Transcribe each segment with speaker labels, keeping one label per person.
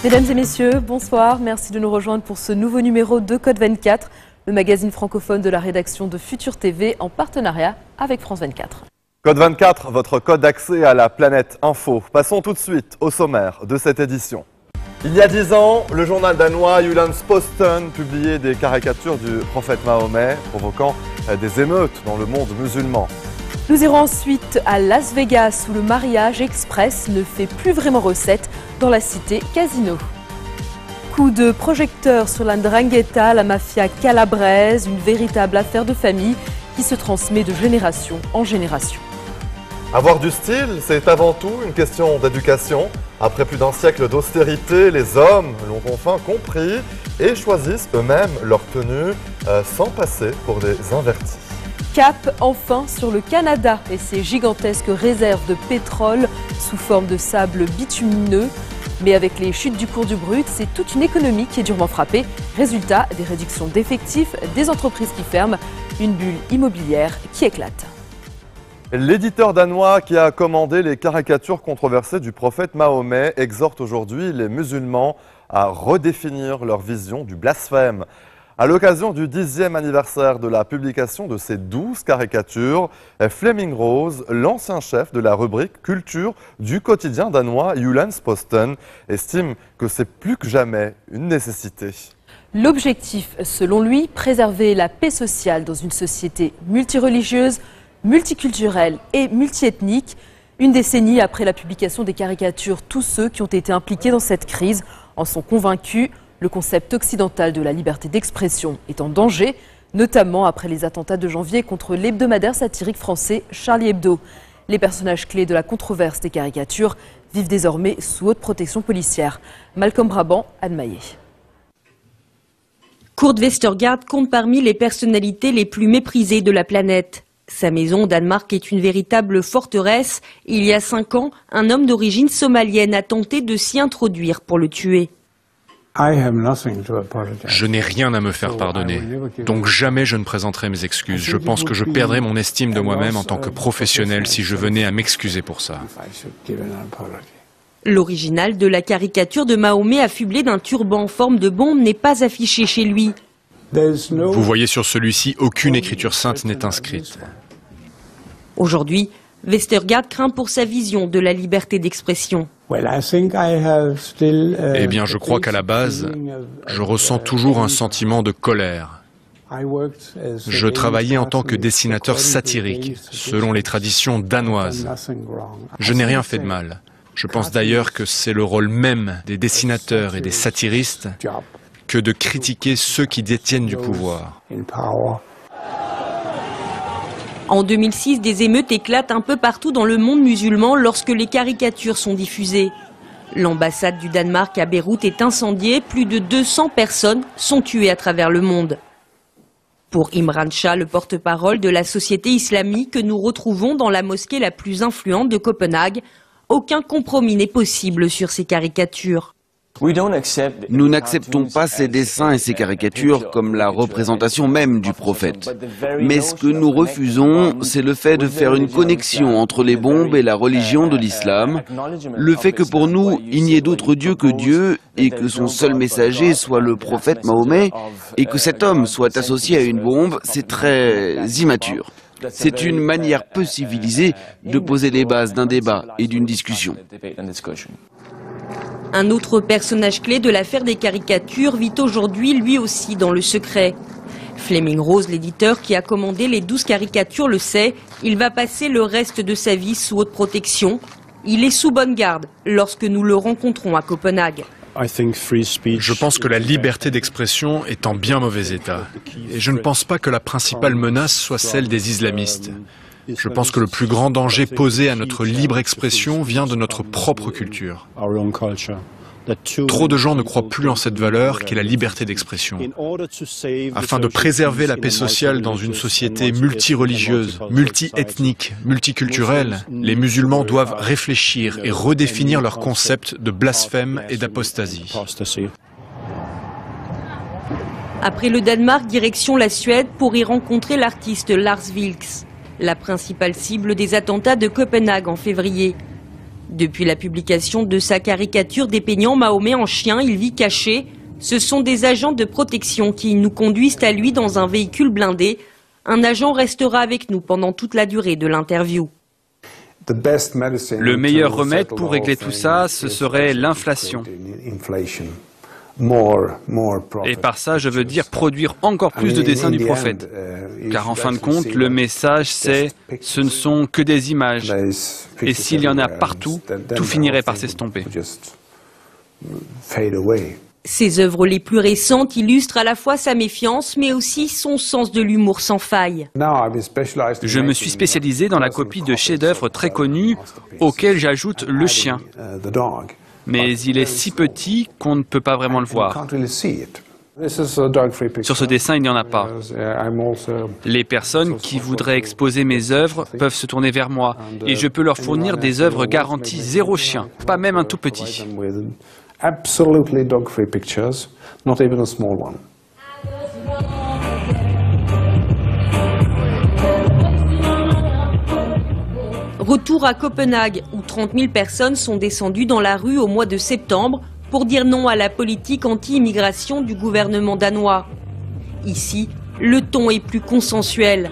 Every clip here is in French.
Speaker 1: Mesdames et messieurs, bonsoir. Merci de nous rejoindre pour ce nouveau numéro de Code 24, le magazine francophone de la rédaction de Futur TV en partenariat avec France 24.
Speaker 2: Code 24, votre code d'accès à la planète info. Passons tout de suite au sommaire de cette édition. Il y a 10 ans, le journal danois Jyllands-Posten publiait des caricatures du prophète Mahomet, provoquant des émeutes dans le monde musulman.
Speaker 1: Nous irons ensuite à Las Vegas où le mariage express ne fait plus vraiment recette dans la cité Casino. Coup de projecteur sur la 'Ndrangheta, la mafia calabraise, une véritable affaire de famille qui se transmet de génération en génération.
Speaker 2: Avoir du style, c'est avant tout une question d'éducation. Après plus d'un siècle d'austérité, les hommes l'ont enfin compris et choisissent eux-mêmes leur tenue sans passer pour des invertis.
Speaker 1: Cap enfin sur le Canada et ses gigantesques réserves de pétrole sous forme de sable bitumineux. Mais avec les chutes du cours du brut, c'est toute une économie qui est durement frappée. Résultat, des réductions d'effectifs, des entreprises qui ferment, une bulle immobilière qui éclate.
Speaker 2: L'éditeur danois qui a commandé les caricatures controversées du prophète Mahomet exhorte aujourd'hui les musulmans à redéfinir leur vision du blasphème. À l'occasion du 10e anniversaire de la publication de ces 12 caricatures, Flemming Rose, l'ancien chef de la rubrique culture du quotidien danois Jyllands-Posten, estime que c'est plus que jamais une nécessité.
Speaker 1: L'objectif, selon lui, préserver la paix sociale dans une société multireligieuse, multiculturelle et multiethnique. Une décennie après la publication des caricatures, tous ceux qui ont été impliqués dans cette crise en sont convaincus. Le concept occidental de la liberté d'expression est en danger, notamment après les attentats de janvier contre l'hebdomadaire satirique français Charlie Hebdo. Les personnages clés de la controverse des caricatures vivent désormais sous haute protection policière. Malcolm Brabant, Anne Maillet.
Speaker 3: Kurt Westergaard compte parmi les personnalités les plus méprisées de la planète. Sa maison au Danemark est une véritable forteresse. Il y a 5 ans, un homme d'origine somalienne a tenté de s'y introduire pour le tuer.
Speaker 4: Je n'ai rien à me faire pardonner, donc jamais je ne présenterai mes excuses. Je pense que je perdrais mon estime de moi-même en tant que professionnel si je venais à m'excuser pour ça.
Speaker 3: L'original de la caricature de Mahomet affublé d'un turban en forme de bombe n'est pas affiché chez lui.
Speaker 4: Vous voyez sur celui-ci, aucune écriture sainte n'est inscrite.
Speaker 3: Aujourd'hui, Westergaard craint pour sa vision de la liberté d'expression.
Speaker 4: Eh bien, je crois qu'à la base, je ressens toujours un sentiment de colère. Je travaillais en tant que dessinateur satirique, selon les traditions danoises. Je n'ai rien fait de mal. Je pense d'ailleurs que c'est le rôle même des dessinateurs et des satiristes que de critiquer ceux qui détiennent du pouvoir.
Speaker 3: En 2006, des émeutes éclatent un peu partout dans le monde musulman lorsque les caricatures sont diffusées. L'ambassade du Danemark à Beyrouth est incendiée, plus de 200 personnes sont tuées à travers le monde. Pour Imran Shah, le porte-parole de la société islamique que nous retrouvons dans la mosquée la plus influente de Copenhague, aucun compromis n'est possible sur ces caricatures.
Speaker 5: Nous n'acceptons pas ces dessins et ces caricatures comme la représentation même du prophète. Mais ce que nous refusons, c'est le fait de faire une connexion entre les bombes et la religion de l'islam, le fait que pour nous, il n'y ait d'autre Dieu que Dieu et que son seul messager soit le prophète Mahomet et que cet homme soit associé à une bombe, c'est très immature. C'est une manière peu civilisée de poser les bases d'un débat et d'une discussion.
Speaker 3: Un autre personnage clé de l'affaire des caricatures vit aujourd'hui lui aussi dans le secret. Flemming Rose, l'éditeur qui a commandé les 12 caricatures, le sait, il va passer le reste de sa vie sous haute protection. Il est sous bonne garde lorsque nous le rencontrons à Copenhague.
Speaker 4: Je pense que la liberté d'expression est en bien mauvais état. Et je ne pense pas que la principale menace soit celle des islamistes. Je pense que le plus grand danger posé à notre libre expression vient de notre propre culture. Trop de gens ne croient plus en cette valeur qu'est la liberté d'expression. Afin de préserver la paix sociale dans une société multireligieuse, multiethnique, multiculturelle, les musulmans doivent réfléchir et redéfinir leur concept de blasphème et d'apostasie.
Speaker 3: Après le Danemark, direction la Suède pour y rencontrer l'artiste Lars Vilks, la principale cible des attentats de Copenhague en février. Depuis la publication de sa caricature dépeignant Mahomet en chien, il vit caché. Ce sont des agents de protection qui nous conduisent à lui dans un véhicule blindé. Un agent restera avec nous pendant toute la durée de l'interview.
Speaker 6: Le meilleur remède pour régler tout ça, ce serait l'inflation. Et par ça, je veux dire produire encore plus de dessins du prophète. Car en fin de compte, le message c'est « ce ne sont que des images ». Et s'il y en a partout, tout finirait par s'estomper.
Speaker 3: Ses œuvres les plus récentes illustrent à la fois sa méfiance, mais aussi son sens de l'humour sans faille.
Speaker 6: Je me suis spécialisé dans la copie de chefs-d'œuvre très connus, auxquels j'ajoute le chien. Mais il est si petit qu'on ne peut pas vraiment le voir. Sur ce dessin, il n'y en a pas. Les personnes qui voudraient exposer mes œuvres peuvent se tourner vers moi et je peux leur fournir des œuvres garanties zéro chien, pas même un tout petit.
Speaker 3: Retour à Copenhague, où 30 000 personnes sont descendues dans la rue au mois de septembre pour dire non à la politique anti-immigration du gouvernement danois. Ici, le ton est plus consensuel.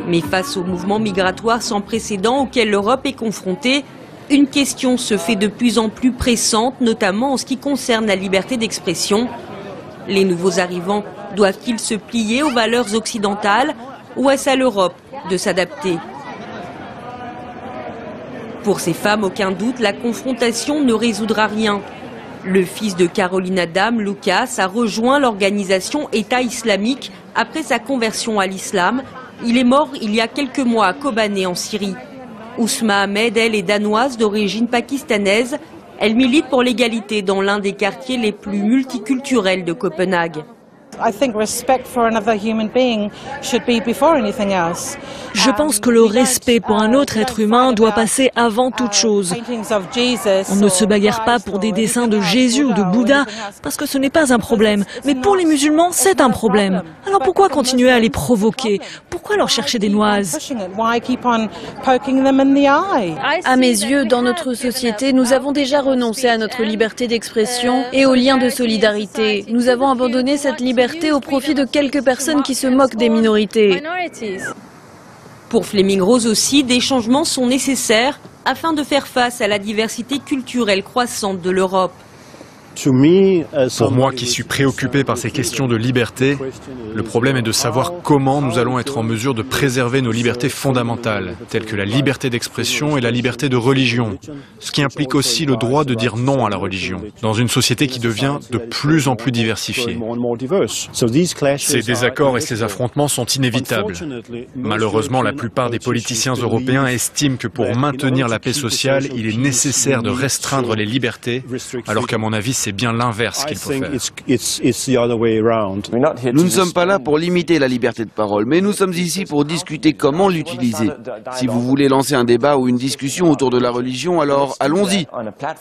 Speaker 3: Mais face au mouvement migratoire sans précédent auquel l'Europe est confrontée, une question se fait de plus en plus pressante, notamment en ce qui concerne la liberté d'expression. Les nouveaux arrivants doivent-ils se plier aux valeurs occidentales ou est-ce à l'Europe de s'adapter ? Pour ces femmes, aucun doute, la confrontation ne résoudra rien. Le fils de Caroline Adam, Lucas, a rejoint l'organisation État islamique après sa conversion à l'islam. Il est mort il y a quelques mois à Kobané en Syrie. Ousma Ahmed, elle, est danoise d'origine pakistanaise. Elle milite pour l'égalité dans l'un des quartiers les plus multiculturels de Copenhague.
Speaker 7: Je pense que le respect pour un autre être humain doit passer avant toute chose. On ne se bagarre pas pour des dessins de Jésus ou de Bouddha, parce que ce n'est pas un problème. Mais pour les musulmans, c'est un problème. Alors pourquoi continuer à les provoquer? Pourquoi leur chercher des noises?
Speaker 8: À mes yeux, dans notre société, nous avons déjà renoncé à notre liberté d'expression et au lien de solidarité. Nous avons abandonné cette liberté au profit de quelques personnes qui se moquent des minorités.
Speaker 3: Pour Fleming Rose aussi, des changements sont nécessaires afin de faire face à la diversité culturelle croissante de l'Europe.
Speaker 4: Pour moi qui suis préoccupé par ces questions de liberté, le problème est de savoir comment nous allons être en mesure de préserver nos libertés fondamentales, telles que la liberté d'expression et la liberté de religion, ce qui implique aussi le droit de dire non à la religion, dans une société qui devient de plus en plus diversifiée. Ces désaccords et ces affrontements sont inévitables. Malheureusement, la plupart des politiciens européens estiment que pour maintenir la paix sociale, il est nécessaire de restreindre les libertés, alors qu'à mon avis, c'est bien l'inverse qu'il faut faire.
Speaker 5: Nous ne sommes pas là pour limiter la liberté de parole, mais nous sommes ici pour discuter comment l'utiliser. Si vous voulez lancer un débat ou une discussion autour de la religion, alors allons-y.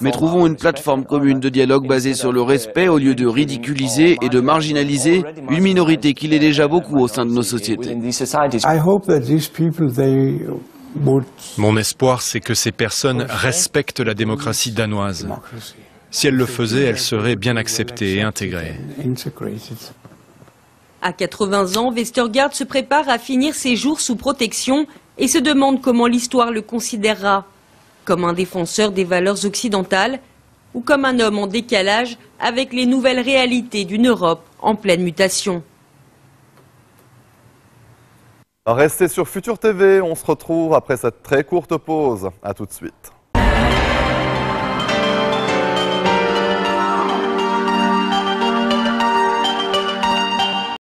Speaker 5: Mais trouvons une plateforme commune de dialogue basée sur le respect au lieu de ridiculiser et de marginaliser une minorité qui l'est déjà beaucoup au sein de nos sociétés.
Speaker 4: Mon espoir, c'est que ces personnes respectent la démocratie danoise. Si elle le faisait, elle serait bien acceptée et intégrée.
Speaker 3: À 80 ans, Vestergaard se prépare à finir ses jours sous protection et se demande comment l'histoire le considérera. Comme un défenseur des valeurs occidentales ou comme un homme en décalage avec les nouvelles réalités d'une Europe en pleine mutation.
Speaker 2: Restez sur Futur TV, on se retrouve après cette très courte pause. À tout de suite.